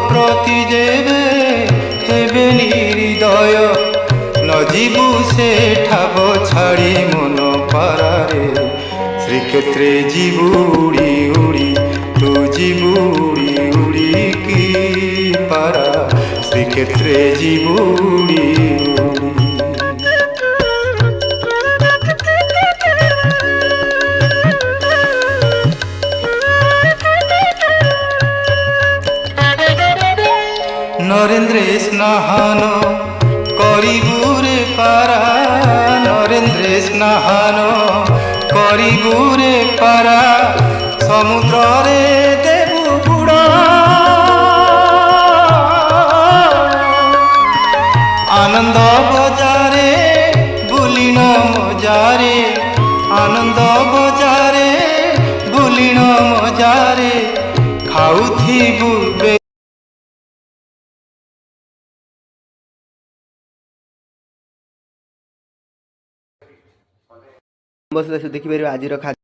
प्रति जेबे हेबे निर्दय न जीवु से ठाब छाड़ी मन पारारे श्रीक्षेत्रे जीवु उड़ी उड़ी तू जीवु उड़ी उड़ी की पारा श्रीक्षेत्रे जीवु उड़ी उड़ी। नरेंद्र स्नान करिबुरे पारा नरेंद्र स्नान करिबुरे पारा समुद्र रे देबु बुड़ा आनंद बजारे बुलिन मजारे आनंद बजारे बुलिन मजारे खाउथिबु देखिपर आज खाद्य